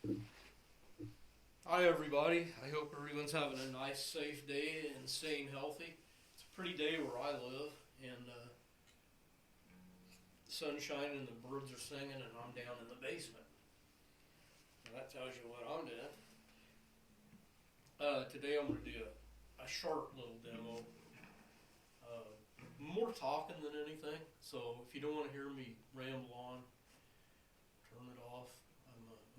Hi everybody. I hope everyone's having a nice, safe day and staying healthy. It's a pretty day where I live, and the sun's shining and the birds are singing, and I'm down in the basement. Now that tells you what I'm doing. Today I'm going to do a short little demo. Uh, More talking than anything, so if you don't want to hear me ramble on, turn it off.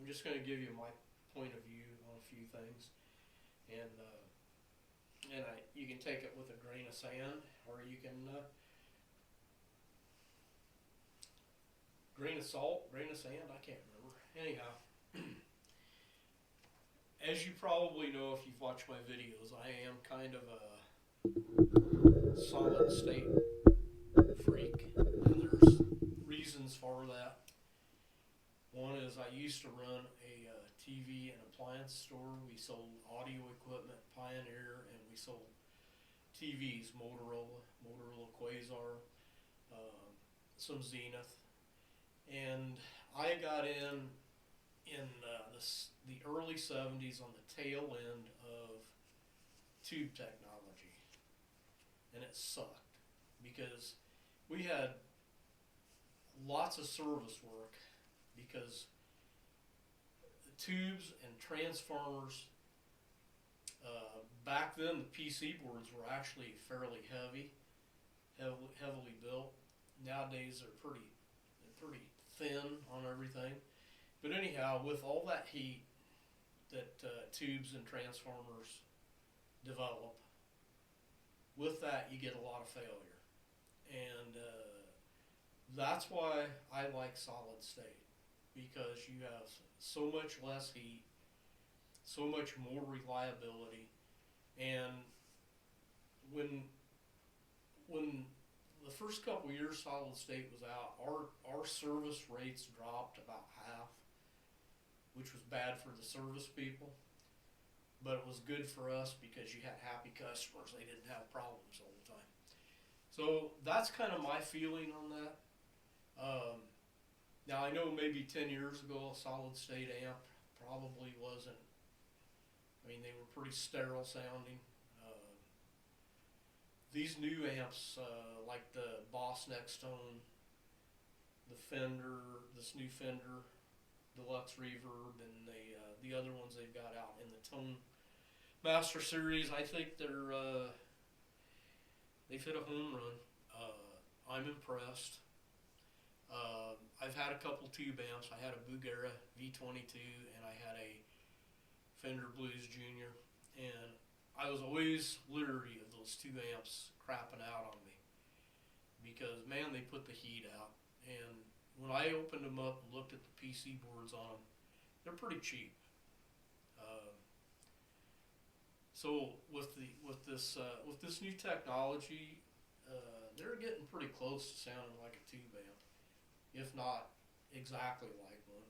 I'm just going to give you my point of view on a few things, and you can take it with a grain of sand, or you can grain of salt, grain of sand. I can't remember. Anyhow, as you probably know if you've watched my videos, I am kind of a solid state freak, and there's reasons for that. One is I used to run a TV and appliance store. We sold audio equipment, Pioneer, and we sold TVs, Motorola Quasar, uh, some Zenith, and I got in the early '70s on the tail end of tube technology, and it sucked because we had lots of service work because the tubes and transformers. Back then, the PC boards were actually fairly heavily built. Nowadays, they're pretty thin on everything. But anyhow, with all that heat that tubes and transformers develop, with that you get a lot of failure, and that's why I like solid state because you have so much less heat, so much more reliability, and when when the first couple of years solid state was out, our service rates dropped about half, which was bad for the service people, but it was good for us because you had happy customers. They didn't have problems all the time. So that's kind of my feeling on that. Um, Now I know maybe 10 years ago a solid state amp probably wasn't. I mean, they were pretty sterile sounding. Uh, these new amps, like the Boss Next Tone, the Fender, this new Fender deluxe reverb, and the other ones they've got out in the Tone Master series, I think they've hit a home run. I'm impressed. I've had a couple tube amps. I had a Bugera V22 and I had a Fender Blues Junior, and I was always leery of those two amps crapping out on me because man, they put the heat out. And when I opened them up and looked at the PC boards on them, they're pretty cheap. Uh, so with this new technology, they're getting pretty close to sounding like a tube amp, if not exactly like one.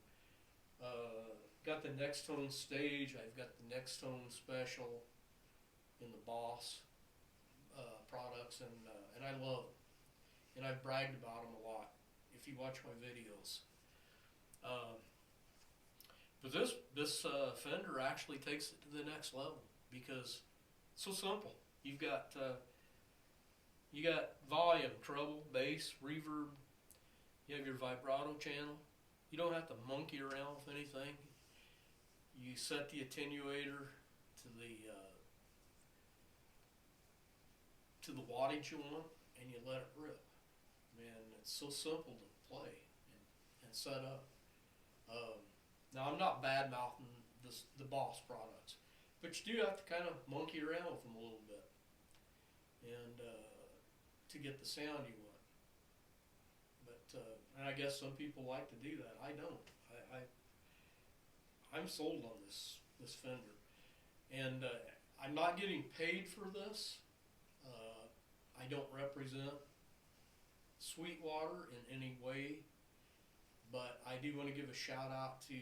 Got the Next Tone Stage. I've got the Next Tone Special in the Boss products, and I love them. And I've bragged about them a lot if you watch my videos. Um, but this Fender actually takes it to the next level because it's so simple. You got volume, treble, bass, reverb. You have your vibrato channel. You don't have to monkey around with anything. You set the attenuator to the wattage you want, and you let it rip. Man, it's so simple to play and set up. Um, Now I'm not bad mouthing the Boss products, but you do have to kind of monkey around with them a little bit, and to get the sound you want. But and I guess some people like to do that. I don't. I'm sold on this Fender, and I'm not getting paid for this. I don't represent Sweetwater in any way, but I do want to give a shout out to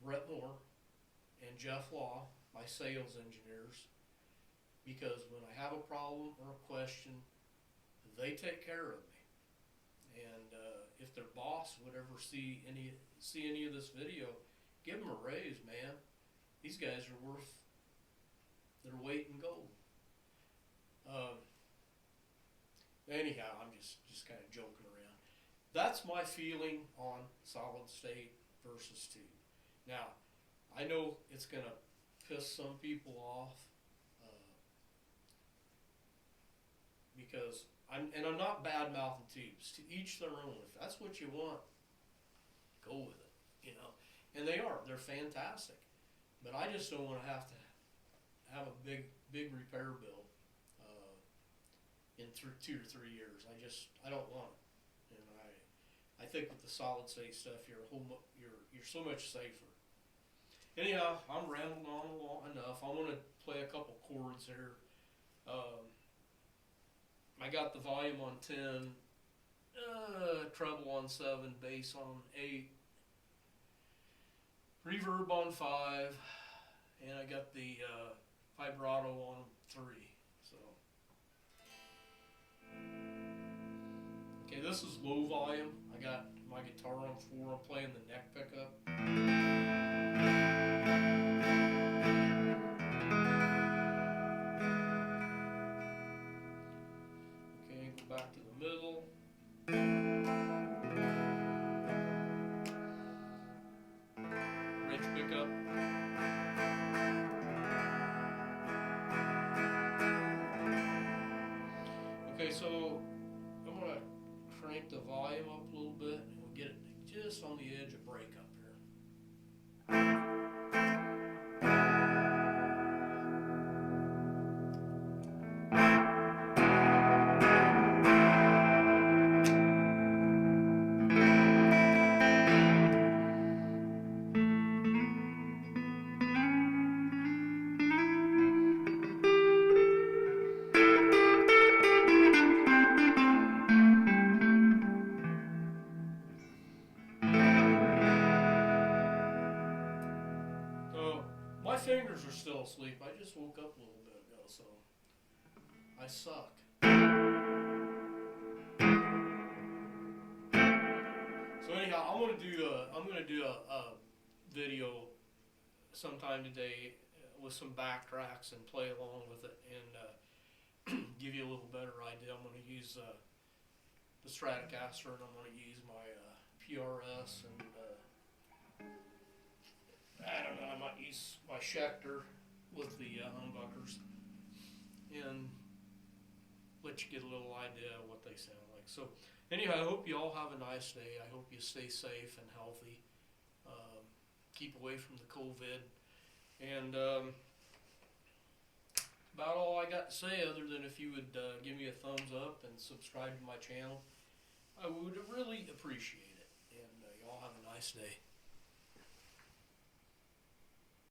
Brett Moore and Jeff Law, my sales engineers, because when I have a problem or a question, they take care of me. And if their boss would ever see any of this video, give them a raise, man. These guys are worth their weight in gold. Anyhow, I'm just kind of joking around. That's my feeling on solid state versus tube. Now, I know it's gonna piss some people off, because I'm not bad mouthing tubes. To each their own. If that's what you want, go with it. You know, and they're fantastic. But I just don't want to have a big repair bill in 2 or 3 years. I don't want it. And I think with the solid state stuff, you're so much safer. Anyhow, I'm rambling on long enough. I want to play a couple chords here. I got the volume on 10, treble on 7, bass on 8, reverb on 5, and I got the vibrato on 3. So, okay, this is low volume. I got my guitar on 4. I'm playing the neck pickup. Okay, go back to the middle. Bridge pickup. Okay, so I'm gonna crank the volume up a little bit, and we'll get it just on the edge of breakup here. My fingers are still asleep. I just woke up a little bit ago, so I suck. So anyhow, I'm gonna do a video sometime today with some backtracks and play along with it, and give you a little better idea. I'm gonna use the Stratocaster, and I'm gonna use my PRS, and I don't know, I might use my Schecter with the humbuckers, and let you get a little idea of what they sound like. So anyhow, I hope you all have a nice day. I hope you stay safe and healthy. Keep away from the COVID. And about all I got to say, other than if you would give me a thumbs up and subscribe to my channel, I would really appreciate it. And y'all have a nice day.